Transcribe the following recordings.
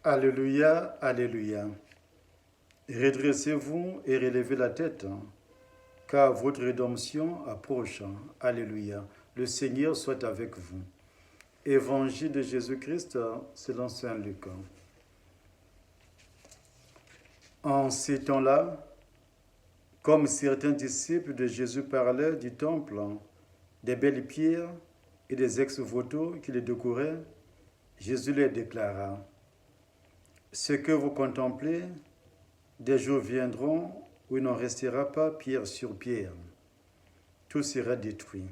Alléluia, Alléluia. Redressez-vous et relevez la tête, car votre rédemption approche. Alléluia. Le Seigneur soit avec vous. Évangile de Jésus-Christ selon saint Luc. En ces temps-là, comme certains disciples de Jésus parlaient du temple, des belles pierres et des ex-voto qui les décoraient, Jésus leur déclara: ce que vous contemplez, des jours viendront où il n'en restera pas pierre sur pierre. Tout sera détruit.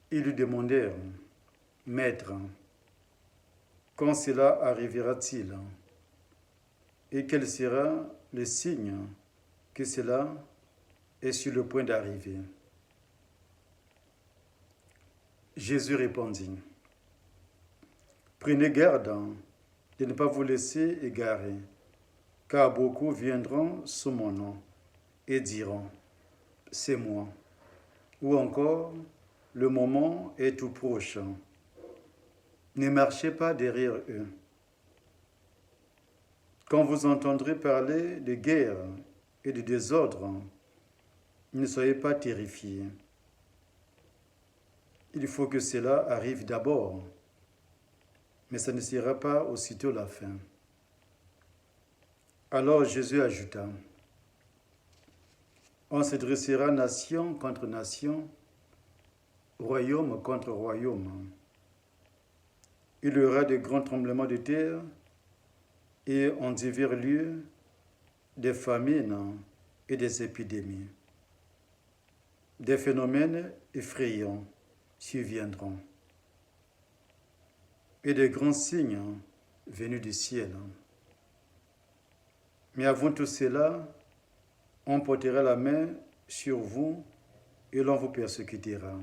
Ils lui demandèrent: Maître, quand cela arrivera-t-il? Et quel sera le signe que cela est sur le point d'arriver? Jésus répondit: Prenez garde de ne pas vous laisser égarer, car beaucoup viendront sous mon nom et diront: c'est moi. Ou encore: le moment est tout proche. Ne marchez pas derrière eux. Quand vous entendrez parler de guerre et de désordre, ne soyez pas terrifiés. Il faut que cela arrive d'abord, mais ça ne sera pas aussitôt la fin. Alors Jésus ajouta: on se dressera nation contre nation, royaume contre royaume. Il y aura de grands tremblements de terre et en divers lieux des famines et des épidémies. Des phénomènes effrayants surviendront et de grands signes venus du ciel. Mais avant tout cela, on portera la main sur vous et l'on vous persécutera.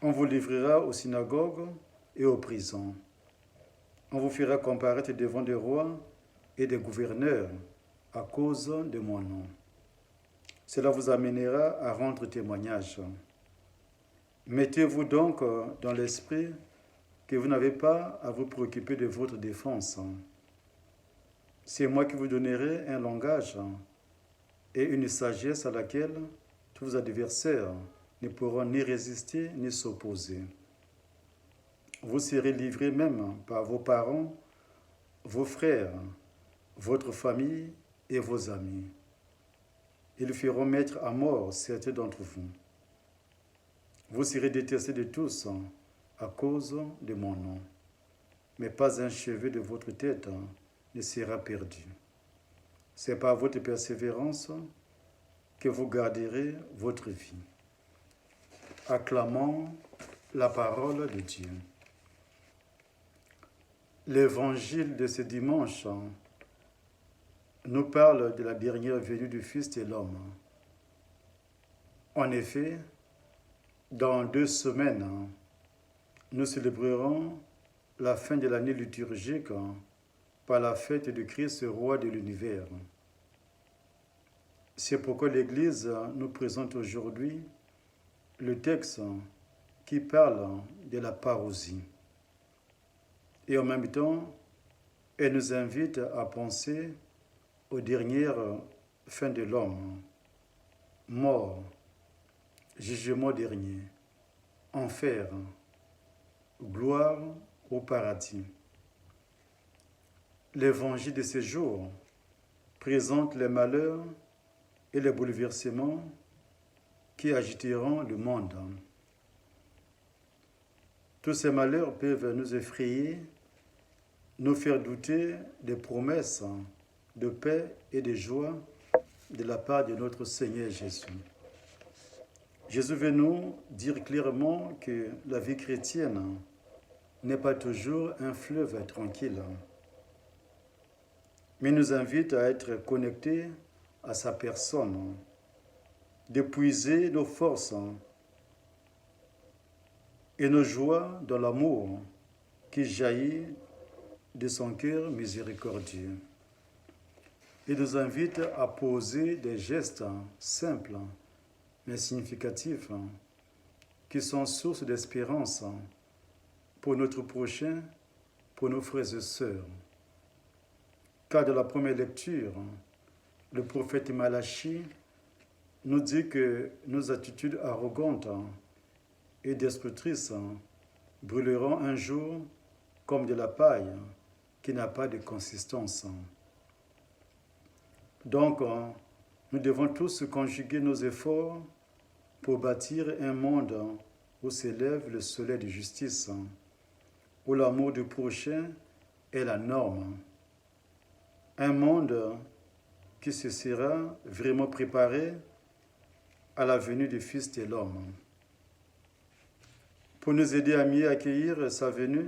On vous livrera aux synagogues et aux prisons. On vous fera comparaître devant des rois et des gouverneurs à cause de mon nom. Cela vous amènera à rendre témoignage. Mettez-vous donc dans l'esprit que vous n'avez pas à vous préoccuper de votre défense. C'est moi qui vous donnerai un langage et une sagesse à laquelle tous vos adversaires ne pourront ni résister ni s'opposer. Vous serez livrés même par vos parents, vos frères, votre famille et vos amis. Ils feront mettre à mort certains d'entre vous. Vous serez détestés de tous à cause de mon nom. Mais pas un cheveu de votre tête ne sera perdu. C'est par votre persévérance que vous garderez votre vie. Acclamons la parole de Dieu. L'évangile de ce dimanche nous parle de la dernière venue du Fils de l'homme. En effet, dans 2 semaines, nous célébrerons la fin de l'année liturgique par la fête du Christ, roi de l'univers. C'est pourquoi l'Église nous présente aujourd'hui le texte qui parle de la parousie. Et en même temps, elle nous invite à penser aux dernières fins de l'homme: mort, jugement dernier, enfer, gloire au paradis. L'évangile de ces jours présente les malheurs et les bouleversements qui agiteront le monde. Tous ces malheurs peuvent nous effrayer, nous faire douter des promesses de paix et de joie de la part de notre Seigneur Jésus. Jésus veut nous dire clairement que la vie chrétienne n'est pas toujours un fleuve tranquille, mais nous invite à être connectés à sa personne, d'épuiser nos forces et nos joies dans l'amour qui jaillit de son cœur miséricordieux. Il nous invite à poser des gestes simples mais significatifs qui sont source d'espérance pour notre prochain, pour nos frères et sœurs. Car de la première lecture, le prophète Malachie nous dit que nos attitudes arrogantes et destructrices brûleront un jour comme de la paille qui n'a pas de consistance. Donc, nous devons tous conjuguer nos efforts pour bâtir un monde où s'élève le soleil de justice, où l'amour du prochain est la norme. Un monde qui se sera vraiment préparé à la venue du Fils de l'homme. Pour nous aider à mieux accueillir sa venue,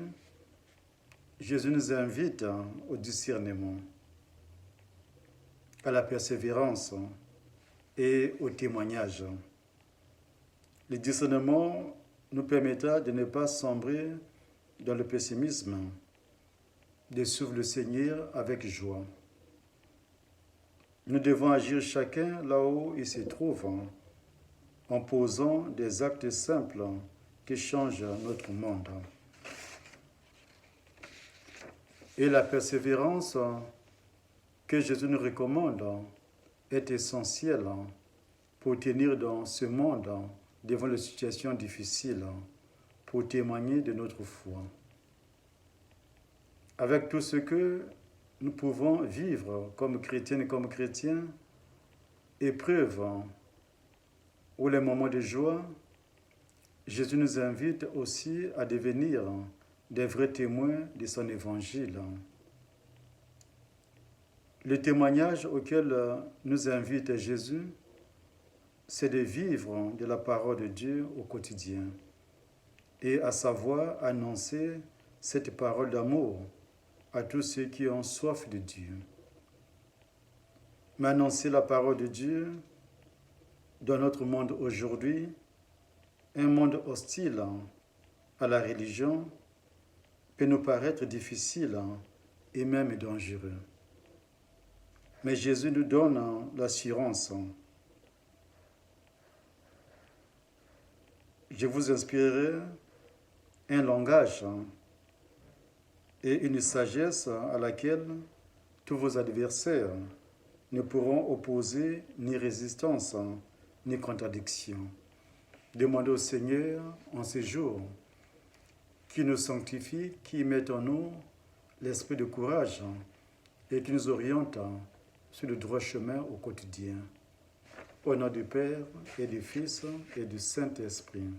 Jésus nous invite au discernement, à la persévérance et au témoignage. Le discernement nous permettra de ne pas sombrer dans le pessimisme, de suivre le Seigneur avec joie. Nous devons agir chacun là où il se trouve, en posant des actes simples qui changent notre monde. Et la persévérance que Jésus nous recommande est essentielle pour tenir dans ce monde devant les situations difficiles, pour témoigner de notre foi. Avec tout ce que nous pouvons vivre comme chrétiennes et comme chrétiens, épreuves ou les moments de joie, Jésus nous invite aussi à devenir des vrais témoins de son évangile. Le témoignage auquel nous invite Jésus, c'est de vivre de la parole de Dieu au quotidien et à savoir annoncer cette parole d'amour à tous ceux qui ont soif de Dieu. Mais annoncer la parole de Dieu dans notre monde aujourd'hui, un monde hostile à la religion, peut nous paraître difficile et même dangereux. Mais Jésus nous donne l'assurance. Je vous inspirerai un langage et une sagesse à laquelle tous vos adversaires ne pourront opposer ni résistance ni contradiction. Demandez au Seigneur en ces jours qui nous sanctifie, qui met en nous l'esprit de courage et qui nous oriente sur le droit chemin au quotidien. Au nom du Père et du Fils et du Saint-Esprit.